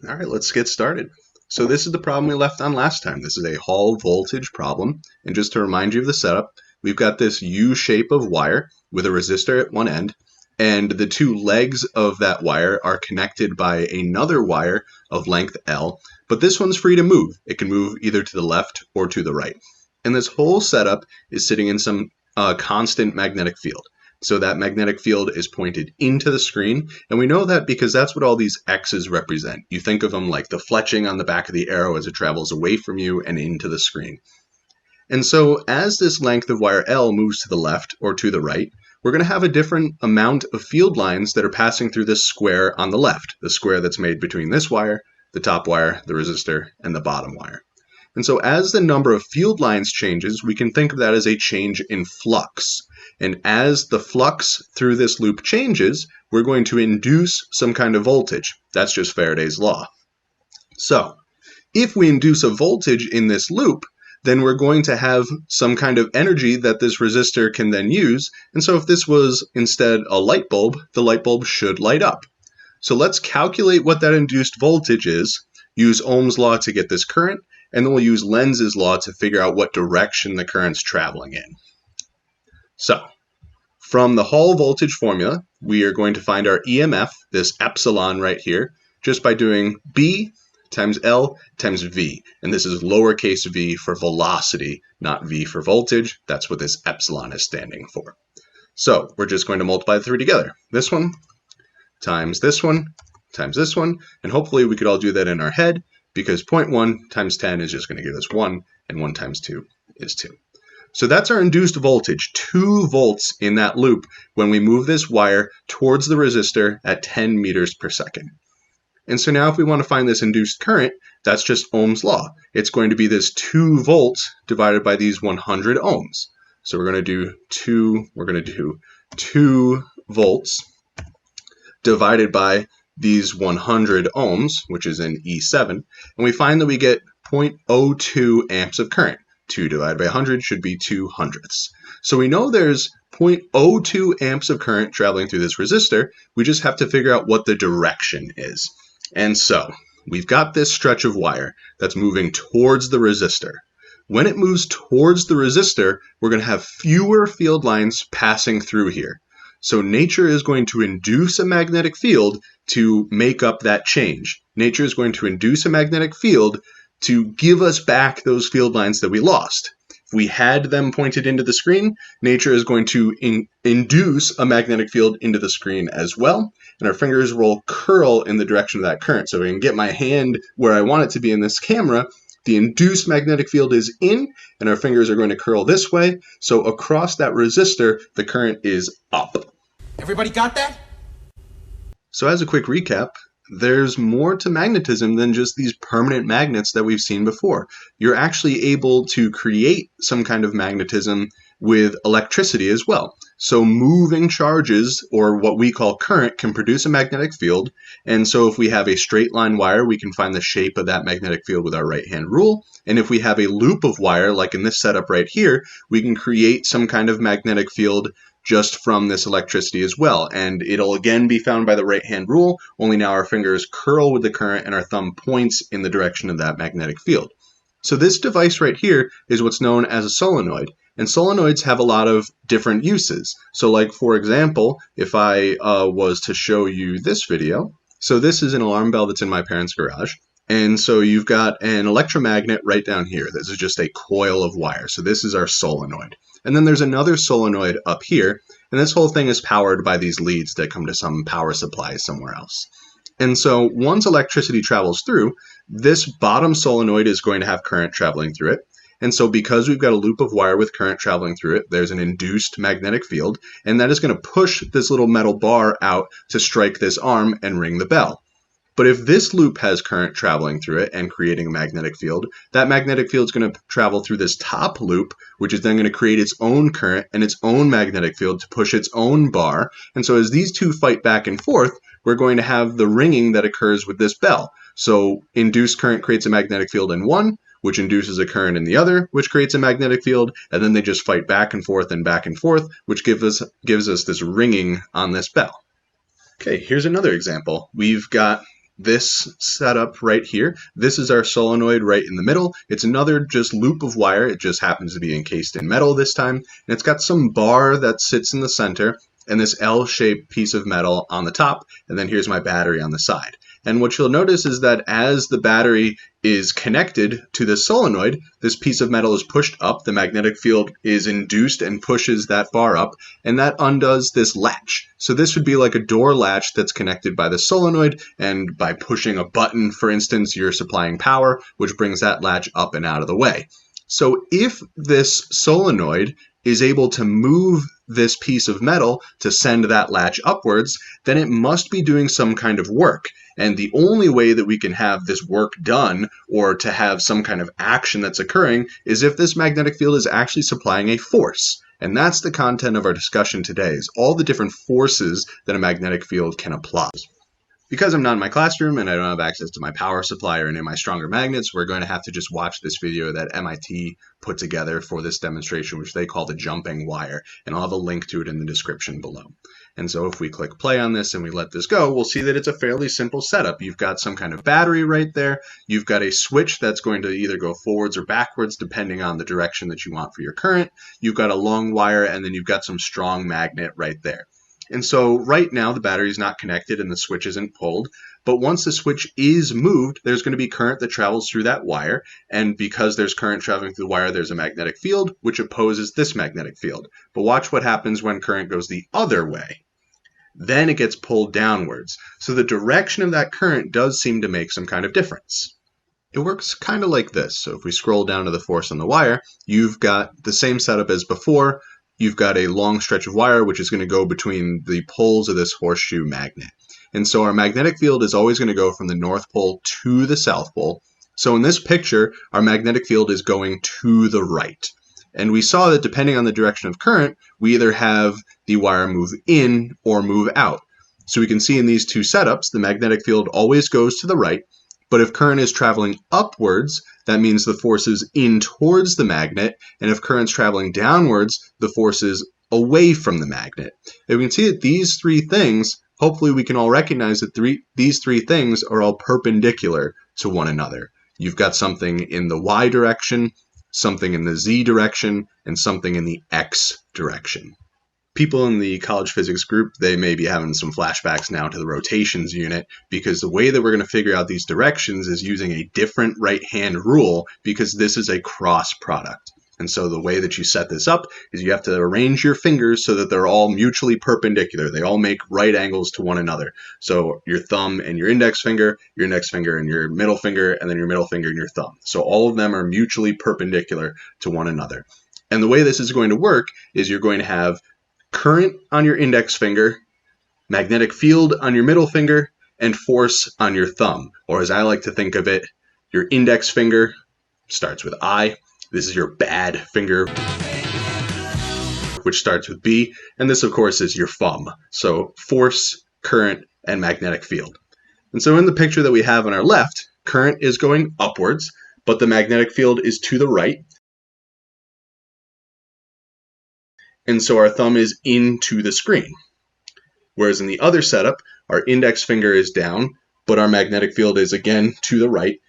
Alright, let's get started. So this is the problem we left on last time. This is a Hall voltage problem. And just to remind you of the setup, we've got this U shape of wire with a resistor at one end, and the two legs of that wire are connected by another wire of length L, but this one's free to move. It can move either to the left or to the right. And this whole setup is sitting in some constant magnetic field. So that magnetic field is pointed into the screen, and we know that because that's what all these X's represent. You think of them like the fletching on the back of the arrow as it travels away from you and into the screen. And so as this length of wire L moves to the left or to the right, we're going to have a different amount of field lines that are passing through this square on the left, the square that's made between this wire, the top wire, the resistor, and the bottom wire. And so as the number of field lines changes, we can think of that as a change in flux. And as the flux through this loop changes, we're going to induce some kind of voltage. That's just Faraday's law. So if we induce a voltage in this loop, then we're going to have some kind of energy that this resistor can then use. And so if this was instead a light bulb, the light bulb should light up. So let's calculate what that induced voltage is, use Ohm's law to get this current, and then we'll use Lenz's law to figure out what direction the current's traveling in. So from the Hall voltage formula, we are going to find our EMF, this epsilon right here, just by doing B times L times V. And this is lowercase v for velocity, not V for voltage. That's what this epsilon is standing for. So we're just going to multiply the three together. This one times this one times this one. And hopefully we could all do that in our head, because 0.1 times 10 is just going to give us 1, and 1 times 2 is 2. So that's our induced voltage, 2 volts in that loop when we move this wire towards the resistor at 10 meters per second. And so now if we want to find this induced current, that's just Ohm's law. It's going to be this 2 volts divided by these 100 ohms. So we're going to do 2 volts divided by these 100 ohms, which is in E7, and we find that we get 0.02 amps of current. 2 divided by 100 should be 2 hundredths. So we know there's 0.02 amps of current traveling through this resistor. We just have to figure out what the direction is. And so we've got this stretch of wire that's moving towards the resistor. When it moves towards the resistor, we're going to have fewer field lines passing through here. So nature is going to induce a magnetic field to make up that change. Nature is going to induce a magnetic field to give us back those field lines that we lost. If we had them pointed into the screen, nature is going to induce a magnetic field into the screen as well, and our fingers will curl in the direction of that current. So we can get my hand where I want it to be in this camera. The induced magnetic field is in, and our fingers are going to curl this way. So across that resistor, the current is up. Everybody got that? So as a quick recap, there's more to magnetism than just these permanent magnets that we've seen before. You're actually able to create some kind of magnetism with electricity as well. So moving charges, or what we call current, can produce a magnetic field. And so if we have a straight line wire, we can find the shape of that magnetic field with our right-hand rule. And if we have a loop of wire, like in this setup right here, we can create some kind of magnetic field just from this electricity as well. And it'll again be found by the right-hand rule, only now our fingers curl with the current and our thumb points in the direction of that magnetic field. So this device right here is what's known as a solenoid. And solenoids have a lot of different uses. So like, for example, if I was to show you this video, so this is an alarm bell that's in my parents' garage. And so you've got an electromagnet right down here. This is just a coil of wire. So this is our solenoid. And then there's another solenoid up here. And this whole thing is powered by these leads that come to some power supply somewhere else. And so once electricity travels through, this bottom solenoid is going to have current traveling through it. And so because we've got a loop of wire with current traveling through it, there's an induced magnetic field, and that is going to push this little metal bar out to strike this arm and ring the bell. But if this loop has current traveling through it and creating a magnetic field, that magnetic field is going to travel through this top loop, which is then going to create its own current and its own magnetic field to push its own bar. And so as these two fight back and forth, we're going to have the ringing that occurs with this bell. So induced current creates a magnetic field in one, which induces a current in the other, which creates a magnetic field, and then they just fight back and forth, which gives us this ringing on this bell. Okay, here's another example. We've got this setup right here. This is our solenoid right in the middle. It's another just loop of wire. It just happens to be encased in metal this time. And it's got some bar that sits in the center and this L-shaped piece of metal on the top. And then here's my battery on the side. And what you'll notice is that as the battery is connected to the solenoid, this piece of metal is pushed up, the magnetic field is induced and pushes that bar up, and that undoes this latch. So this would be like a door latch that's connected by the solenoid, and by pushing a button, for instance, you're supplying power, which brings that latch up and out of the way. So if this solenoid is able to move this piece of metal to send that latch upwards, then it must be doing some kind of work. And the only way that we can have this work done, or to have some kind of action that's occurring, is if this magnetic field is actually supplying a force. And that's the content of our discussion today, is all the different forces that a magnetic field can apply. Because I'm not in my classroom and I don't have access to my power supply or any of my stronger magnets, we're going to have to just watch this video that MIT put together for this demonstration, which they call the jumping wire, and I'll have a link to it in the description below. And so if we click play on this and we let this go, we'll see that it's a fairly simple setup. You've got some kind of battery right there. You've got a switch that's going to either go forwards or backwards depending on the direction that you want for your current. You've got a long wire, and then you've got some strong magnet right there. And so right now the battery is not connected and the switch isn't pulled, but once the switch is moved, there's going to be current that travels through that wire, and because there's current traveling through the wire, there's a magnetic field which opposes this magnetic field. But watch what happens when current goes the other way. Then it gets pulled downwards. So the direction of that current does seem to make some kind of difference. It works kind of like this. So if we scroll down to the force on the wire, you've got the same setup as before. You've got a long stretch of wire which is going to go between the poles of this horseshoe magnet. And so our magnetic field is always going to go from the North Pole to the South Pole. So in this picture, our magnetic field is going to the right. And we saw that depending on the direction of current, we either have the wire move in or move out. So we can see in these two setups, the magnetic field always goes to the right. But if current is traveling upwards, that means the force is in towards the magnet, and if current's traveling downwards, the force is away from the magnet. And we can see that these three things, hopefully we can all recognize that these three things are all perpendicular to one another. You've got something in the Y direction, something in the Z direction, and something in the X direction. People in the college physics group, they may be having some flashbacks now to the rotations unit, because the way that we're going to figure out these directions is using a different right-hand rule, because this is a cross product. And so the way that you set this up is you have to arrange your fingers so that they're all mutually perpendicular. They all make right angles to one another. So your thumb and your index finger and your middle finger, and then your middle finger and your thumb. So all of them are mutually perpendicular to one another. And the way this is going to work is you're going to have current on your index finger, magnetic field on your middle finger, and force on your thumb. Or as I like to think of it, your index finger starts with I. This is your bad finger, which starts with B. And this, of course, is your thumb. So force, current, and magnetic field. And so in the picture that we have on our left, current is going upwards, but the magnetic field is to the right. And so our thumb is into the screen. Whereas in the other setup, our index finger is down, but our magnetic field is again to the right.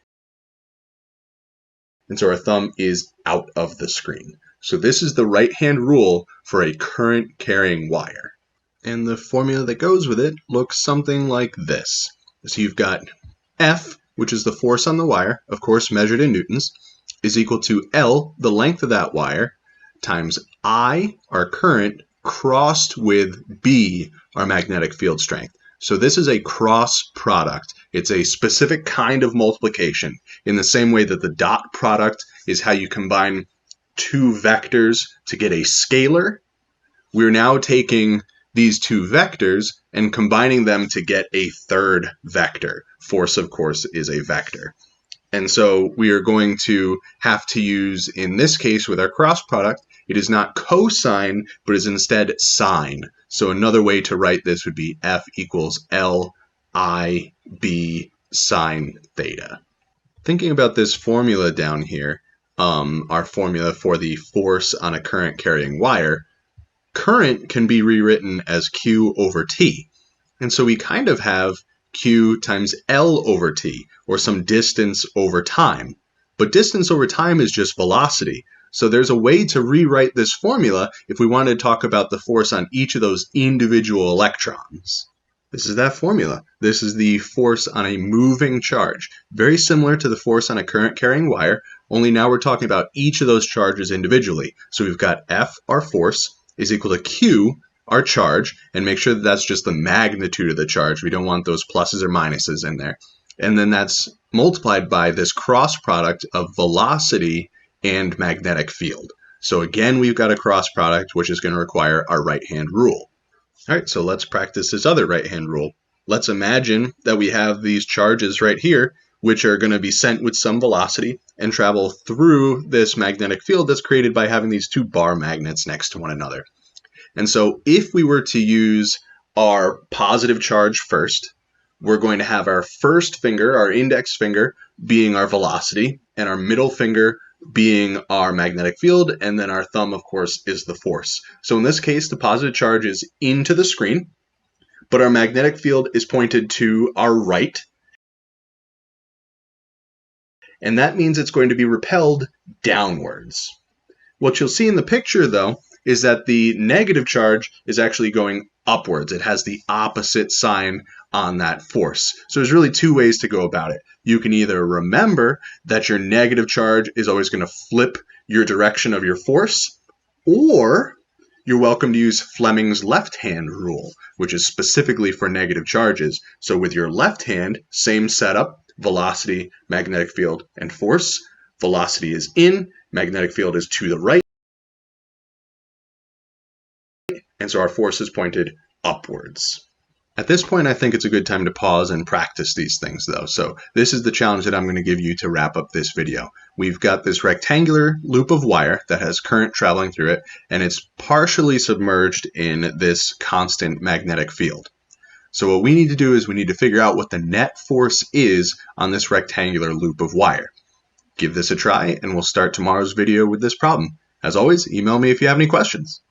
And so our thumb is out of the screen. So this is the right-hand rule for a current carrying wire. And the formula that goes with it looks something like this. So you've got F, which is the force on the wire, of course measured in newtons, is equal to L, the length of that wire, times I, our current, crossed with B, our magnetic field strength. So this is a cross product. It's a specific kind of multiplication. In the same way that the dot product is how you combine two vectors to get a scalar, we're now taking these two vectors and combining them to get a third vector. Force, of course, is a vector. And so we are going to have to use, in this case with our cross product, it is not cosine, but is instead sine. So another way to write this would be F equals L I B sine theta. Thinking about this formula down here, our formula for the force on a current carrying wire, current can be rewritten as Q over T. And so we kind of have Q times L over T, or some distance over time. But distance over time is just velocity. So there's a way to rewrite this formula if we wanted to talk about the force on each of those individual electrons. This is that formula. This is the force on a moving charge. Very similar to the force on a current carrying wire, only now we're talking about each of those charges individually. So we've got F, our force, is equal to Q, our charge, and make sure that that's just the magnitude of the charge. We don't want those pluses or minuses in there. And then that's multiplied by this cross product of velocity and magnetic field. So again, we've got a cross product, which is going to require our right-hand rule. All right, so let's practice this other right-hand rule. Let's imagine that we have these charges right here, which are going to be sent with some velocity and travel through this magnetic field that's created by having these two bar magnets next to one another. And so if we were to use our positive charge first, we're going to have our first finger, our index finger, being our velocity, and our middle finger being our magnetic field, and then our thumb, of course, is the force. So in this case, the positive charge is into the screen, but our magnetic field is pointed to our right, and that means it's going to be repelled downwards. What you'll see in the picture, though, is that the negative charge is actually going upwards. It has the opposite sign on that force. So there's really two ways to go about it. You can either remember that your negative charge is always going to flip your direction of your force, or you're welcome to use Fleming's left-hand rule, which is specifically for negative charges. So with your left hand, same setup, velocity, magnetic field, and force. Velocity is in, magnetic field is to the right, and so our force is pointed upwards. At this point, I think it's a good time to pause and practice these things, though. So this is the challenge that I'm going to give you to wrap up this video. We've got this rectangular loop of wire that has current traveling through it, and it's partially submerged in this constant magnetic field. So what we need to do is we need to figure out what the net force is on this rectangular loop of wire. Give this a try, and we'll start tomorrow's video with this problem. As always, email me if you have any questions.